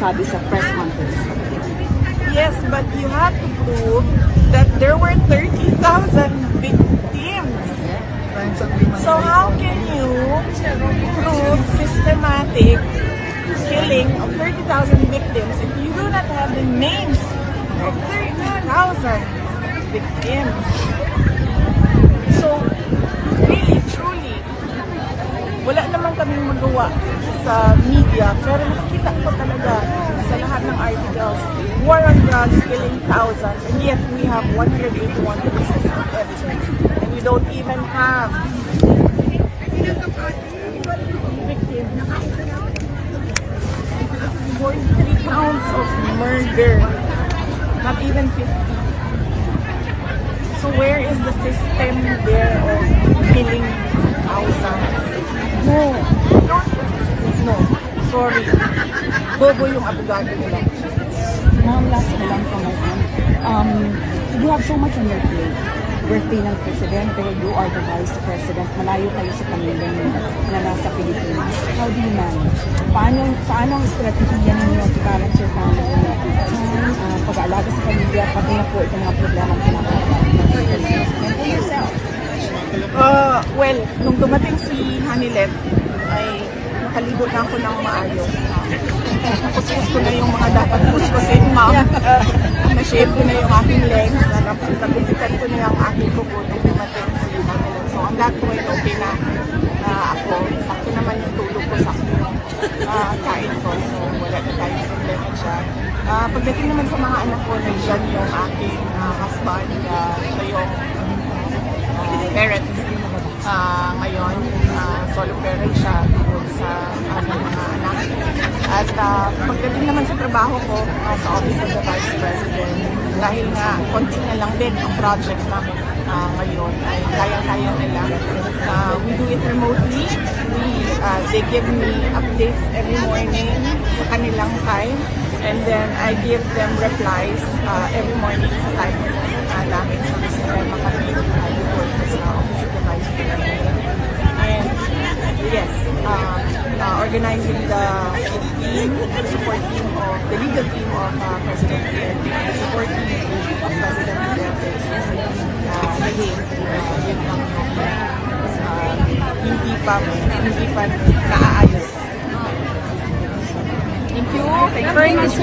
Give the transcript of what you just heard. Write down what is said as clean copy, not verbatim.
nasabi sa press conference. Yes, but you have to prove that there were 30,000 victims. So how can you prove systematic killing of 30,000 victims if you do not have the names of 30,000 victims? So, really, truly, wala naman kaming magawa sa media, pero nakikita ko talaga sa lahat ng articles, war on drugs, killing thousands, and yet we have 181 pieces of evidence. And we don't even have victims. 43 counts of murder, not even 50. So where is the system there of killing thousands? No, sorry. Bobo yung abogado nila. Ma'am, last na lang from my end. You have so much on your plate. Birthday ng Presidente, you are the Vice President, malayo kayo sa pamilya niyo na nasa Pilipinas. How do you manage? Paano ang strategiya ninyo to balance your family time, pag-aalaga sa pamilya, pati na po itong mga problema ang pinapagawa? And for yourself? Well, nung dumating si Hanilet, ay nakaligo na ako ng maayos. Nakuskus ko na yung mga dapat kuskusin, ma'am. Na-shave ko na yung aking legs. Nagupitan ko na yung aking kuko nung dumating si Hanilet. So, on that point, okay na ako. Sakto naman yung tulog ko, sakto yung kain ko. So, wala na tayong problema dyan. Pagdating naman sa mga anak ko, nandiyan yung aking husband, siya yung parent. Ngayon, solo parent siya tungkol sa aking mga anak. At pagdating naman sa trabaho ko sa Office of the Vice President, dahil nga konti na lang din ang project namin ngayon, ay kaya-kaya nila. We do it remotely. They give me updates every morning sa kanilang time, and then I give them replies every morning sa time namin sa sistema kami report sa Office of the Vice President. And yes, organizing the team, the support team of the legal team of President Duterte, the support team of President Duterte is again, yun ang hindi pa naaayos. Thank you very much.